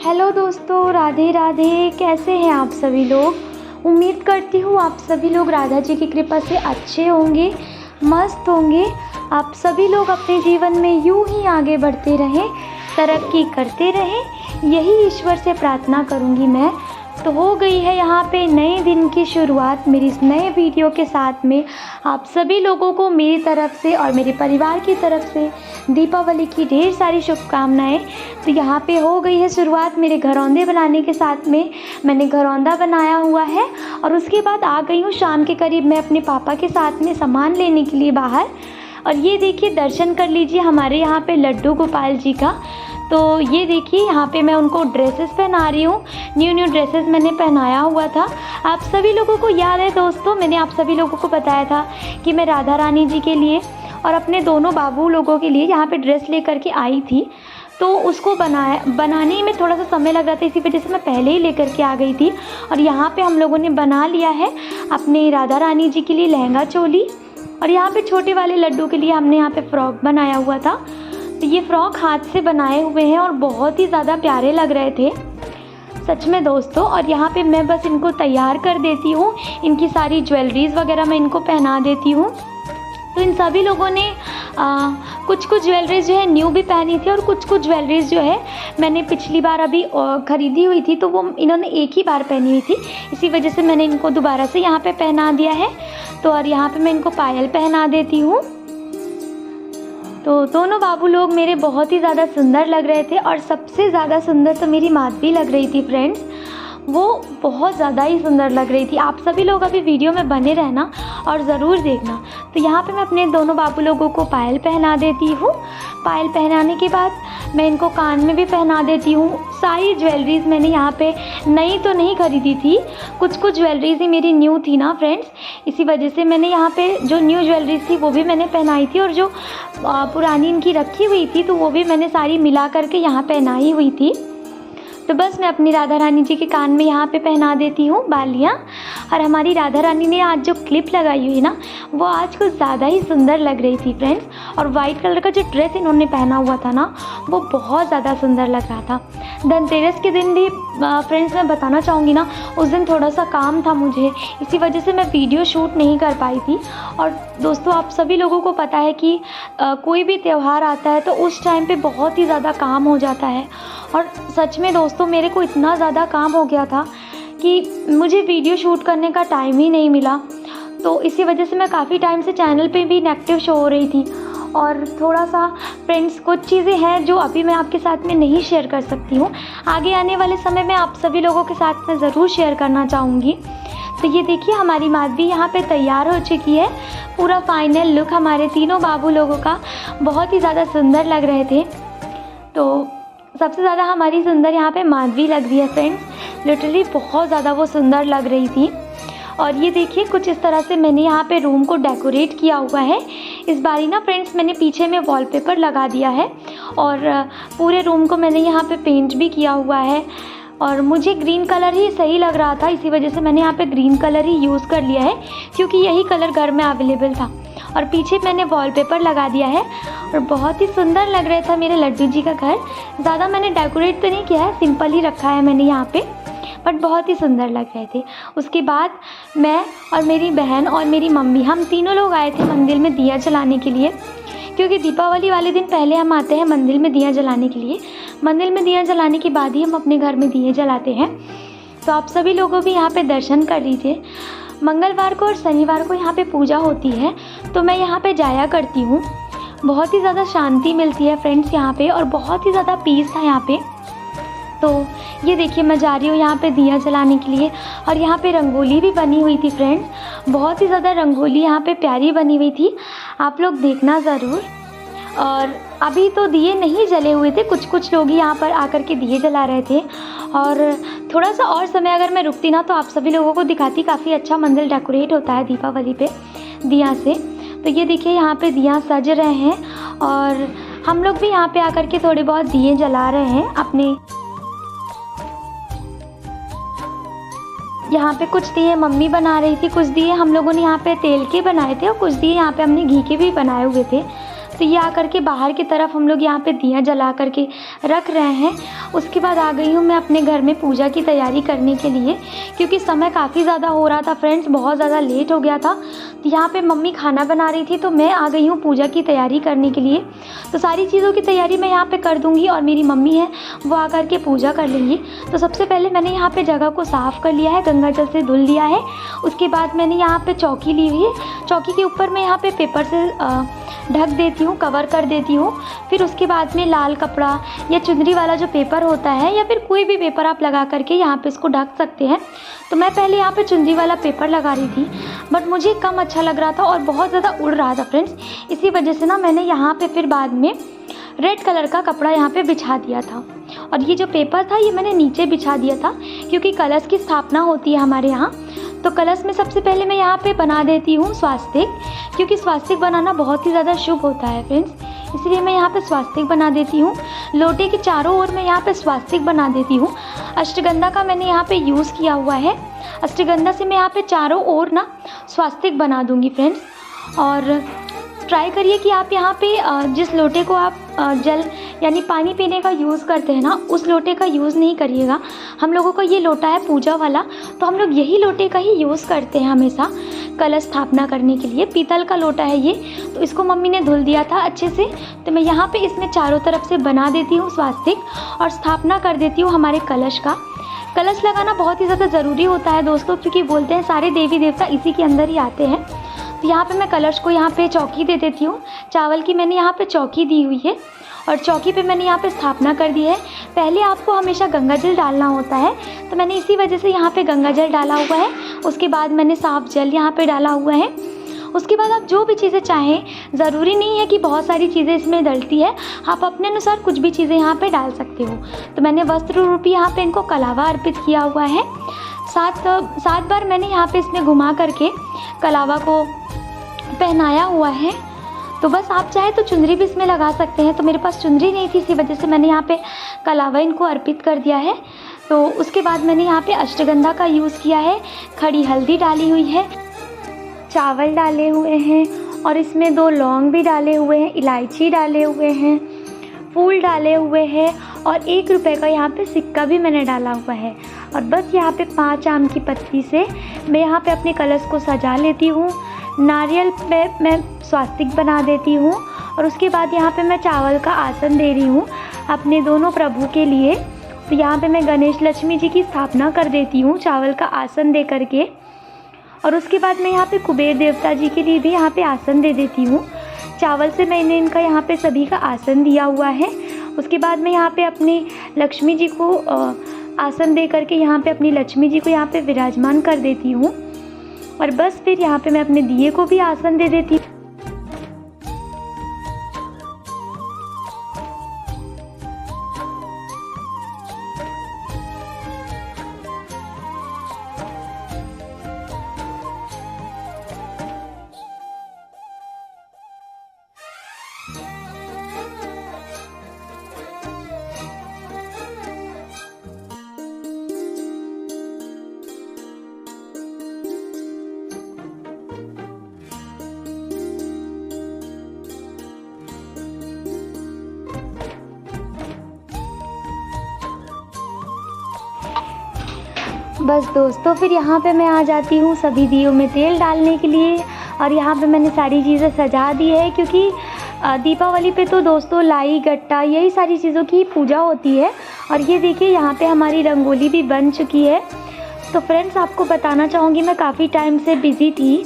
Hello दोस्तों, राधे राधे। कैसे हैं आप सभी लोग। उम्मीद करती हूँ आप सभी लोग राधा जी की कृपा से अच्छे होंगे, मस्त होंगे। आप सभी लोग अपने जीवन में यूं ही आगे बढ़ते रहें, तरक्की करते रहें, यही ईश्वर से प्रार्थना करूँगी मैं। तो हो गई है यहाँ पे नए दिन की शुरुआत मेरी इस नए वीडियो के साथ में। आप सभी लोगों को मेरी तरफ से और मेरे परिवार की तरफ से दीपावली की ढेर सारी शुभकामनाएं। तो यहाँ पे हो गई है शुरुआत मेरे घरौंदे बनाने के साथ में। मैंने घरौंदा बनाया हुआ है और उसके बाद आ गई हूँ शाम के करीब मैं अपने पापा के साथ में सामान लेने के लिए बाहर। और ये देखिए, दर्शन कर लीजिए हमारे यहाँ पे लड्डू गोपाल जी का। तो ये देखिए, यहाँ पे मैं उनको ड्रेसेस पहना रही हूँ। न्यू ड्रेसेस मैंने पहनाया हुआ था। आप सभी लोगों को याद है दोस्तों, मैंने आप सभी लोगों को बताया था कि मैं राधा रानी जी के लिए और अपने दोनों बाबू लोगों के लिए यहाँ पे ड्रेस लेकर के आई थी। तो उसको बनाने में थोड़ा सा समय लग रहा था, इसी वजह से मैं पहले ही लेकर के आ गई थी। और यहाँ पे हम लोगों ने बना लिया है अपने राधा रानी जी के लिए लहंगा चोली। और यहाँ पे छोटे वाले लड्डू के लिए हमने यहाँ पे फ्रॉक बनाया हुआ था। तो ये फ्रॉक हाथ से बनाए हुए हैं और बहुत ही ज़्यादा प्यारे लग रहे थे सच में दोस्तों। और यहाँ पे मैं बस इनको तैयार कर देती हूँ, इनकी सारी ज्वेलरीज़ वगैरह मैं इनको पहना देती हूँ। तो इन सभी लोगों ने कुछ ज्वेलरीज जो है न्यू भी पहनी थी और कुछ ज्वेलरीज जो है मैंने पिछली बार अभी ख़रीदी हुई थी, तो वो इन्होंने एक ही बार पहनी हुई थी। इसी वजह से मैंने इनको दोबारा से यहाँ पे पहना दिया है। तो और यहाँ पे मैं इनको पायल पहना देती हूँ। तो दोनों बाबू लोग मेरे बहुत ही ज़्यादा सुंदर लग रहे थे और सबसे ज़्यादा सुंदर तो मेरी माधवी लग रही थी फ्रेंड्स। वो बहुत ज़्यादा ही सुंदर लग रही थी। आप सभी लोग अभी वीडियो में बने रहना और ज़रूर देखना। तो यहाँ पे मैं अपने दोनों बाबू लोगों को पायल पहना देती हूँ। पायल पहनाने के बाद मैं इनको कान में भी पहना देती हूँ। सारी ज्वेलरीज़ मैंने यहाँ पे नई तो नहीं ख़रीदी थी, कुछ ज्वेलरीज़ ही मेरी न्यू थी ना फ्रेंड्स। इसी वजह से मैंने यहाँ पे जो न्यू ज्वेलरीज़ थी वो भी मैंने पहनाई थी और जो पुरानी इनकी रखी हुई थी तो वो भी मैंने सारी मिला करके यहाँ पहनाई हुई थी। तो बस मैं अपनी राधा रानी जी के कान में यहाँ पे पहना देती हूँ बालियाँ। और हमारी राधा रानी ने आज जो क्लिप लगाई हुई ना, वो आज कुछ ज़्यादा ही सुंदर लग रही थी फ्रेंड्स। और वाइट कलर का जो ड्रेस इन्होंने पहना हुआ था ना, वो बहुत ज़्यादा सुंदर लग रहा था। धनतेरस के दिन भी फ्रेंड्स मैं बताना चाहूँगी ना, उस दिन थोड़ा सा काम था मुझे, इसी वजह से मैं वीडियो शूट नहीं कर पाई थी। और दोस्तों आप सभी लोगों को पता है कि कोई भी त्यौहार आता है तो उस टाइम पे बहुत ही ज़्यादा काम हो जाता है। और सच में दोस्तों मेरे को इतना ज़्यादा काम हो गया था कि मुझे वीडियो शूट करने का टाइम ही नहीं मिला। तो इसी वजह से मैं काफ़ी टाइम से चैनल पे भी इनएक्टिव शो हो रही थी। और थोड़ा सा फ्रेंड्स कुछ चीज़ें हैं जो अभी मैं आपके साथ में नहीं शेयर कर सकती हूँ, आगे आने वाले समय में आप सभी लोगों के साथ में ज़रूर शेयर करना चाहूँगी। तो ये देखिए, हमारी माधवी यहाँ पे तैयार हो चुकी है। पूरा फाइनल लुक हमारे तीनों बाबू लोगों का बहुत ही ज़्यादा सुंदर लग रहे थे। तो सबसे ज़्यादा हमारी सुंदर यहाँ पे माधवी लग रही है फ्रेंड्स, लिटरली बहुत ज़्यादा वो सुंदर लग रही थी। और ये देखिए, कुछ इस तरह से मैंने यहाँ पे रूम को डेकोरेट किया हुआ है। इस बारी ना फ्रेंड्स मैंने पीछे में वॉलपेपर लगा दिया है और पूरे रूम को मैंने यहाँ पे पेंट भी किया हुआ है। और मुझे ग्रीन कलर ही सही लग रहा था, इसी वजह से मैंने यहाँ पे ग्रीन कलर ही यूज़ कर लिया है, क्योंकि यही कलर घर में अवेलेबल था। और पीछे मैंने वॉलपेपर लगा दिया है और बहुत ही सुंदर लग रहा था मेरे लड्डू जी का घर। ज़्यादा मैंने डेकोरेट तो नहीं किया है, सिंपल ही रखा है मैंने यहाँ पे, बट बहुत ही सुंदर लग रहे थे। उसके बाद मैं और मेरी बहन और मेरी मम्मी, हम तीनों लोग आए थे मंदिर में दिया जलाने के लिए, क्योंकि दीपावली वाले दिन पहले हम आते हैं मंदिर में दिया जलाने के लिए। मंदिर में दिया जलाने के बाद ही हम अपने घर में दिए जलाते हैं। तो आप सभी लोगों भी यहाँ पे दर्शन कर लीजिए। मंगलवार को और शनिवार को यहाँ पे पूजा होती है, तो मैं यहाँ पे जाया करती हूँ। बहुत ही ज़्यादा शांति मिलती है फ्रेंड्स यहाँ पे, और बहुत ही ज़्यादा पीस था यहाँ पे। तो ये देखिए, मैं जा रही हूँ यहाँ पे दिया जलाने के लिए। और यहाँ पे रंगोली भी बनी हुई थी फ्रेंड्स, बहुत ही ज़्यादा रंगोली यहाँ पे प्यारी बनी हुई थी, आप लोग देखना ज़रूर। और अभी तो दिए नहीं जले हुए थे, कुछ लोग ही यहाँ पर आकर के दिए जला रहे थे। और थोड़ा सा और समय अगर मैं रुकती ना तो आप सभी लोगों को दिखाती, काफ़ी अच्छा मंदिर डेकोरेट होता है दीपावली पे दिया से। तो ये देखिए, यहाँ पे दिया सज रहे हैं और हम लोग भी यहाँ पे आकर के थोड़े बहुत दिए जला रहे हैं अपने। यहाँ पे कुछ दिए मम्मी बना रही थी, कुछ दिए हम लोगों ने यहाँ पे तेल के बनाए थे और कुछ दिए यहाँ पे हमने घी के भी बनाए हुए थे। तो ये आकर के बाहर की तरफ हम लोग यहाँ पे दिया जला करके रख रहे हैं। उसके बाद आ गई हूँ मैं अपने घर में पूजा की तैयारी करने के लिए, क्योंकि समय काफ़ी ज़्यादा हो रहा था फ्रेंड्स, बहुत ज़्यादा लेट हो गया था। तो यहाँ पे मम्मी खाना बना रही थी, तो मैं आ गई हूँ पूजा की तैयारी करने के लिए। तो सारी चीज़ों की तैयारी मैं यहाँ पे कर दूँगी और मेरी मम्मी है वो आ कर के पूजा कर लेंगी। तो सबसे पहले मैंने यहाँ पे जगह को साफ़ कर लिया है, गंगा जल से धुल लिया है। उसके बाद मैंने यहाँ पे चौकी ली हुई है, चौकी के ऊपर मैं यहाँ पे पेपर से ढक देती हूँ, कवर कर देती हूँ। फिर उसके बाद में लाल कपड़ा या चुनरी वाला जो पेपर होता है या फिर कोई भी पेपर आप लगा करके यहाँ पे इसको ढक सकते हैं। तो मैं पहले यहाँ पे चुनरी वाला पेपर लगा रही थी, बट मुझे कम अच्छा लग रहा था और बहुत ज़्यादा उड़ रहा था फ्रेंड्स। इसी वजह से ना मैंने यहाँ पे फिर बाद में रेड कलर का कपड़ा यहाँ पे बिछा दिया था, और ये जो पेपर था ये मैंने नीचे बिछा दिया था, क्योंकि कलश की स्थापना होती है हमारे यहाँ। तो कलश में सबसे पहले मैं यहाँ पे बना देती हूँ स्वास्तिक, क्योंकि स्वास्तिक बनाना बहुत ही ज़्यादा शुभ होता है फ्रेंड्स, इसलिए मैं यहाँ पे स्वास्तिक बना देती हूँ। लोटे के चारों ओर मैं यहाँ पे स्वास्तिक बना देती हूँ। अष्टगंधा का मैंने यहाँ पे यूज़ किया हुआ है, अष्टगंधा से मैं यहाँ पे चारों ओर ना स्वास्तिक बना दूँगी फ्रेंड्स। और ट्राई करिए कि आप यहाँ पे जिस लोटे को आप जल यानी पानी पीने का यूज़ करते हैं ना, उस लोटे का यूज़ नहीं करिएगा। हम लोगों का ये लोटा है पूजा वाला, तो हम लोग यही लोटे का ही यूज़ करते हैं हमेशा कलश स्थापना करने के लिए। पीतल का लोटा है ये, तो इसको मम्मी ने धुल दिया था अच्छे से। तो मैं यहाँ पे इसमें चारों तरफ से बना देती हूँ स्वास्तिक और स्थापना कर देती हूँ हमारे कलश का। कलश लगाना बहुत ही ज़्यादा ज़रूरी होता है दोस्तों, क्योंकि बोलते हैं सारे देवी देवता इसी के अंदर ही आते हैं। तो यहाँ पे मैं कलश को यहाँ पे चौकी दे देती हूँ, चावल की मैंने यहाँ पे चौकी दी हुई है और चौकी पे मैंने यहाँ पे स्थापना कर दी है। पहले आपको हमेशा गंगा जल डालना होता है, तो मैंने इसी वजह से यहाँ पे गंगा जल डाला हुआ है। उसके बाद मैंने साफ जल यहाँ पे डाला हुआ है। उसके बाद आप जो भी चीज़ें चाहें, ज़रूरी नहीं है कि बहुत सारी चीज़ें इसमें डलती है, आप अपने अनुसार कुछ भी चीज़ें यहाँ पे डाल सकते हो। तो मैंने वस्त्र रूपी यहाँ पे इनको कलावा अर्पित किया हुआ है। 7 बार मैंने यहाँ पे इसमें घुमा करके कलावा को पहनाया हुआ है। तो बस आप चाहे तो चुनरी भी इसमें लगा सकते हैं, तो मेरे पास चुनरी नहीं थी, इसी वजह से मैंने यहाँ पे कलावा इनको अर्पित कर दिया है। तो उसके बाद मैंने यहाँ पे अष्टगंधा का यूज़ किया है, खड़ी हल्दी डाली हुई है, चावल डाले हुए हैं और इसमें 2 लौंग भी डाले हुए हैं, इलायची डाले हुए हैं, फूल डाले हुए हैं और 1 रुपये का यहाँ पे सिक्का भी मैंने डाला हुआ है। और बस यहाँ पे 5 आम की पत्ती से मैं यहाँ पे अपने कलश को सजा लेती हूँ। नारियल पे मैं स्वास्तिक बना देती हूँ और उसके बाद यहाँ पे मैं चावल का आसन दे रही हूँ अपने दोनों प्रभु के लिए। तो यहाँ पे मैं गणेश लक्ष्मी जी की स्थापना कर देती हूँ चावल का आसन दे करके। और उसके बाद मैं यहाँ पे कुबेर देवता जी के लिए भी यहाँ पे आसन दे देती हूँ। चावल से मैंने इनका यहाँ पे सभी का आसन दिया हुआ है। उसके बाद मैं यहाँ पे अपनी लक्ष्मी जी को आसन दे करके यहाँ पे अपनी लक्ष्मी जी को यहाँ पे विराजमान कर देती हूँ। और बस फिर यहाँ पे मैं अपने दिए को भी आसन दे देती हूँ। बस दोस्तों फिर यहाँ पे मैं आ जाती हूँ सभी दियों में तेल डालने के लिए। और यहाँ पे मैंने सारी चीज़ें सजा दी है, क्योंकि दीपावली पे तो दोस्तों लाई गट्टा यही सारी चीज़ों की पूजा होती है। और ये देखिए यहाँ पे हमारी रंगोली भी बन चुकी है। तो फ्रेंड्स आपको बताना चाहूँगी मैं काफ़ी टाइम से बिज़ी थी,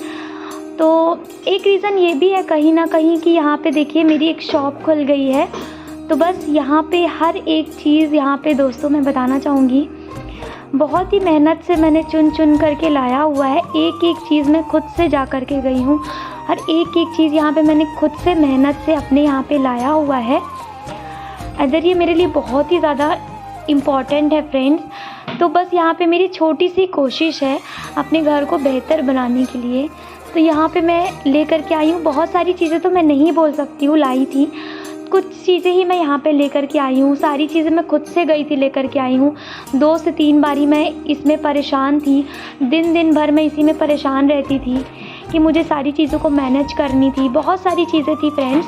तो एक रीज़न ये भी है कहीं ना कहीं कि यहाँ पे देखिए मेरी एक शॉप खुल गई है। तो बस यहाँ पे हर एक चीज़ यहाँ पे दोस्तों मैं बताना चाहूँगी, बहुत ही मेहनत से मैंने चुन चुन करके लाया हुआ है। एक एक चीज़ मैं खुद से जा कर के गई हूँ, हर एक एक चीज़ यहाँ पे मैंने खुद से मेहनत से अपने यहाँ पे लाया हुआ है। अदर ये मेरे लिए बहुत ही ज़्यादा इम्पॉर्टेंट है फ्रेंड्स। तो बस यहाँ पे मेरी छोटी सी कोशिश है अपने घर को बेहतर बनाने के लिए। तो यहाँ पे मैं लेकर के आई हूँ, बहुत सारी चीज़ें तो मैं नहीं बोल सकती हूँ लाई थी, कुछ चीज़ें ही मैं यहाँ पे लेकर के आई हूँ। सारी चीज़ें मैं खुद से गई थी लेकर के आई हूँ। 2 से 3 बारी मैं इसमें परेशान थी, दिन भर मैं इसी में परेशान रहती थी कि मुझे सारी चीज़ों को मैनेज करनी थी, बहुत सारी चीज़ें थी फ्रेंड्स।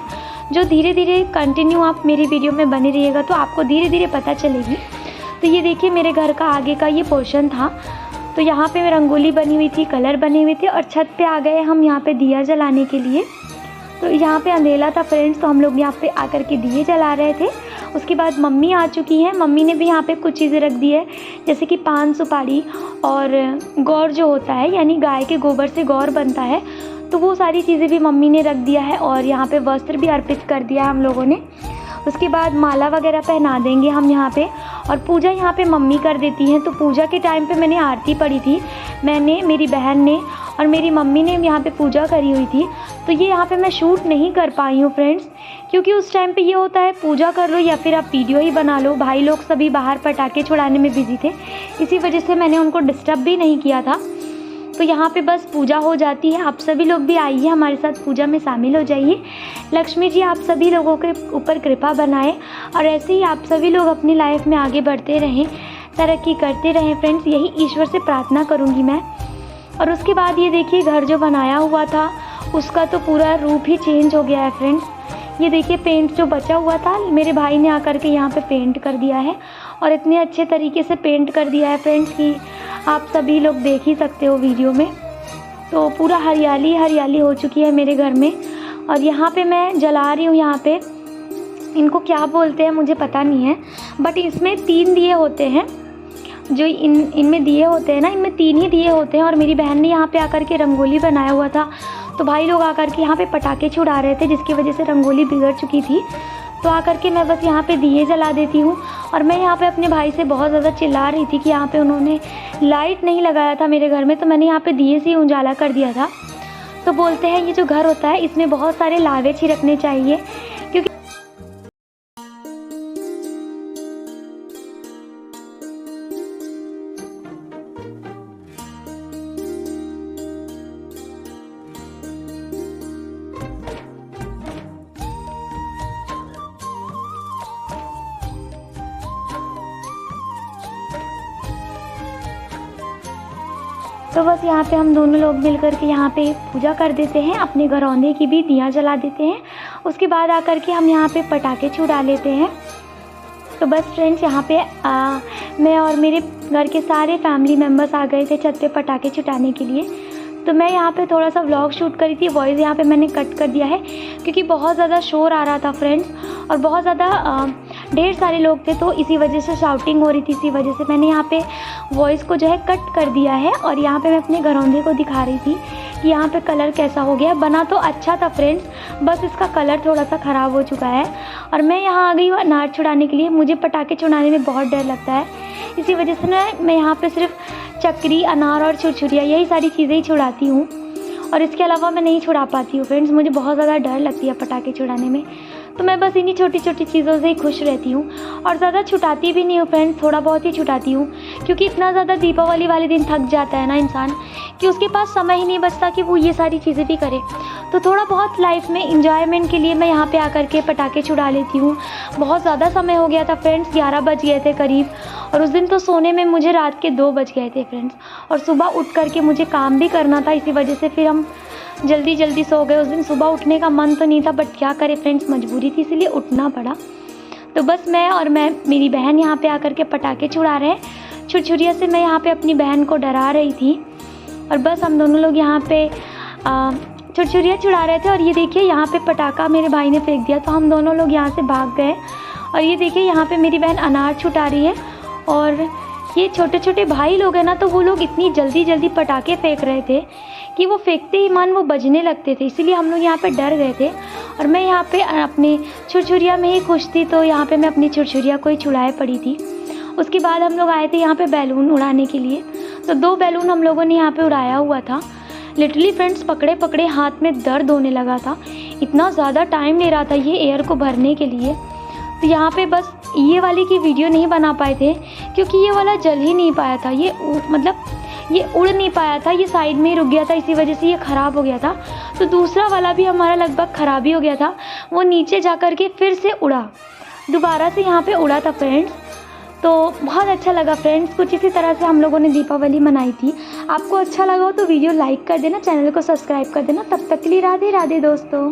जो धीरे धीरे कंटिन्यू आप मेरी वीडियो में बने रहिएगा तो आपको धीरे धीरे पता चलेगी। तो ये देखिए मेरे घर का आगे का ये पोर्शन था, तो यहाँ पे रंगोली बनी हुई थी, कलर बने हुए थे और छत पे आ गए हम यहाँ पे दिया जलाने के लिए। तो यहाँ पे अंधेला था फ्रेंड्स, तो हम लोग यहाँ पे आकर के दिए जला रहे थे। उसके बाद मम्मी आ चुकी हैं, मम्मी ने भी यहाँ पे कुछ चीज़ें रख दी है, जैसे कि पान सुपारी और गौर जो होता है, यानी गाय के गोबर से गौर बनता है, तो वो सारी चीज़ें भी मम्मी ने रख दिया है। और यहाँ पे वस्त्र भी अर्पित कर दिया है हम लोगों ने। उसके बाद माला वगैरह पहना देंगे हम यहाँ पे, और पूजा यहाँ पे मम्मी कर देती हैं। तो पूजा के टाइम पे मैंने आरती पढ़ी थी, मैंने, मेरी बहन ने और मेरी मम्मी ने यहाँ पे पूजा करी हुई थी। तो ये यहाँ पे मैं शूट नहीं कर पाई हूँ फ्रेंड्स, क्योंकि उस टाइम पे ये होता है पूजा कर लो या फिर आप वीडियो ही बना लो। भाई लोग सभी बाहर पटाखे छुड़ाने में बिजी थे, इसी वजह से मैंने उनको डिस्टर्ब भी नहीं किया था। तो यहाँ पे बस पूजा हो जाती है। आप सभी लोग भी आइए, हमारे साथ पूजा में शामिल हो जाइए। लक्ष्मी जी आप सभी लोगों के ऊपर कृपा बनाए और ऐसे ही आप सभी लोग अपनी लाइफ में आगे बढ़ते रहें, तरक्की करते रहें फ्रेंड्स, यही ईश्वर से प्रार्थना करूँगी मैं। और उसके बाद ये देखिए घर जो बनाया हुआ था उसका तो पूरा रूप ही चेंज हो गया है फ्रेंड्स। ये देखिए पेंट जो बचा हुआ था मेरे भाई ने आकर के यहाँ पे पेंट कर दिया है, और इतने अच्छे तरीके से पेंट कर दिया है फ्रेंड्स कि आप सभी लोग देख ही सकते हो वीडियो में। तो पूरा हरियाली हरियाली हो चुकी है मेरे घर में। और यहाँ पे मैं जला रही हूँ, यहाँ पे इनको क्या बोलते हैं मुझे पता नहीं है, बट इसमें 3 दिए होते हैं, जो इनमें दिए होते हैं ना, इनमें 3 ही दिए होते हैं। और मेरी बहन ने यहाँ पे आकर के रंगोली बनाया हुआ था, तो भाई लोग आकर के यहाँ पे पटाखे छुड़ा रहे थे, जिसकी वजह से रंगोली बिगड़ चुकी थी। तो आकर के मैं बस यहाँ पे दिए जला देती हूँ। और मैं यहाँ पे अपने भाई से बहुत ज़्यादा चिल्ला रही थी कि यहाँ पे उन्होंने लाइट नहीं लगाया था मेरे घर में, तो मैंने यहाँ पे दिए से उजाला कर दिया था। तो बोलते हैं ये जो घर होता है इसमें बहुत सारे लावे छिड़कने चाहिए, क्योंकि तो बस यहाँ पे हम दोनों लोग मिल कर के यहाँ पे पूजा कर देते हैं, अपने घरौंदे की भी दिया जला देते हैं। उसके बाद आकर के हम यहाँ पे पटाखे छुड़ा लेते हैं। तो बस फ्रेंड्स यहाँ पे मैं और मेरे घर के सारे फैमिली मेम्बर्स आ गए थे छत पे पटाखे छुटाने के लिए। तो मैं यहाँ पे थोड़ा सा व्लॉग शूट करी थी, वॉइस यहाँ पे मैंने कट कर दिया है क्योंकि बहुत ज़्यादा शोर आ रहा था फ्रेंड्स, और बहुत ज़्यादा ढेर सारे लोग थे, तो इसी वजह से शाउटिंग हो रही थी, इसी वजह से मैंने यहाँ पे वॉइस को जो है कट कर दिया है। और यहाँ पे मैं अपने घरौंदे को दिखा रही थी कि यहाँ पे कलर कैसा हो गया। बना तो अच्छा था फ्रेंड्स, बस इसका कलर थोड़ा सा ख़राब हो चुका है। और मैं यहाँ आ गई हूँ अनार छुड़ाने के लिए। मुझे पटाखे छुड़ाने में बहुत डर लगता है, इसी वजह से मैं यहाँ पे सिर्फ चक्री, अनार और छुरछुरिया यही सारी चीज़ें ही छुड़ाती हूँ, और इसके अलावा मैं नहीं छुड़ा पाती हूँ फ्रेंड्स। मुझे बहुत ज़्यादा डर लगती है पटाखे छुड़ाने में, तो मैं बस इन्हीं छोटी छोटी चीज़ों से ही खुश रहती हूँ। और ज़्यादा छुटाती भी नहीं हूँ फ्रेंड्स, थोड़ा बहुत ही छुटाती हूँ, क्योंकि इतना ज़्यादा दीपावली वाले दिन थक जाता है ना इंसान कि उसके पास समय ही नहीं बचता कि वो ये सारी चीज़ें भी करे। तो थोड़ा बहुत लाइफ में इंजॉयमेंट के लिए मैं यहाँ पे आकर के पटाखे छुड़ा लेती हूँ। बहुत ज़्यादा समय हो गया था फ्रेंड्स, 11 बज गए थे करीब, और उस दिन तो सोने में मुझे रात के 2 बज गए थे फ्रेंड्स। और सुबह उठ करके मुझे काम भी करना था, इसी वजह से फिर हम जल्दी सो गए। उस दिन सुबह उठने का मन तो नहीं था, बट क्या करें फ्रेंड्स, मजबूरी थी इसलिए उठना पड़ा। तो बस मैं मेरी बहन यहाँ पे आकर के पटाखे छुड़ा रहे हैं। छुरछुरिया से मैं यहाँ पे अपनी बहन को डरा रही थी, और बस हम दोनों लोग यहाँ पे छुरछुरिया छुड़ा रहे थे। और ये देखिए यहाँ पे पटाखा मेरे भाई ने फेंक दिया, तो हम दोनों लोग यहाँ से भाग गए। और ये देखिए यहाँ पे मेरी बहन अनार छुटा रही है, और ये छोटे छोटे भाई लोग हैं ना, तो वो लोग इतनी जल्दी पटाखे फेंक रहे थे कि वो फेंकते ही मान वो बजने लगते थे, इसीलिए हम लोग यहाँ पे डर गए थे। और मैं यहाँ पे अपनी छुरछुरिया में ही खुश थी, तो यहाँ पे मैं अपनी छुरछुरिया को ही छुड़ाए पड़ी थी। उसके बाद हम लोग आए थे यहाँ पे बैलून उड़ाने के लिए, तो 2 बैलून हम लोगों ने यहाँ पे उड़ाया हुआ था। लिटरली फ्रेंड्स पकड़े हाथ में दर्द होने लगा था, इतना ज़्यादा टाइम ले रहा था ये एयर को भरने के लिए। तो यहाँ पे बस ये वाली की वीडियो नहीं बना पाए थे क्योंकि ये वाला जल ही नहीं पाया था, ये उड़ नहीं पाया था, ये साइड में ही रुक गया था, इसी वजह से ये ख़राब हो गया था। तो दूसरा वाला भी हमारा लगभग ख़राब ही हो गया था, वो नीचे जा कर के फिर से उड़ा, दोबारा से यहाँ पे उड़ा था फ्रेंड्स। तो बहुत अच्छा लगा फ्रेंड्स, कुछ इसी तरह से हम लोगों ने दीपावली मनाई थी। आपको अच्छा लगा हो तो वीडियो लाइक कर देना, चैनल को सब्सक्राइब कर देना। तब तक के लिए राधे राधे दोस्तों।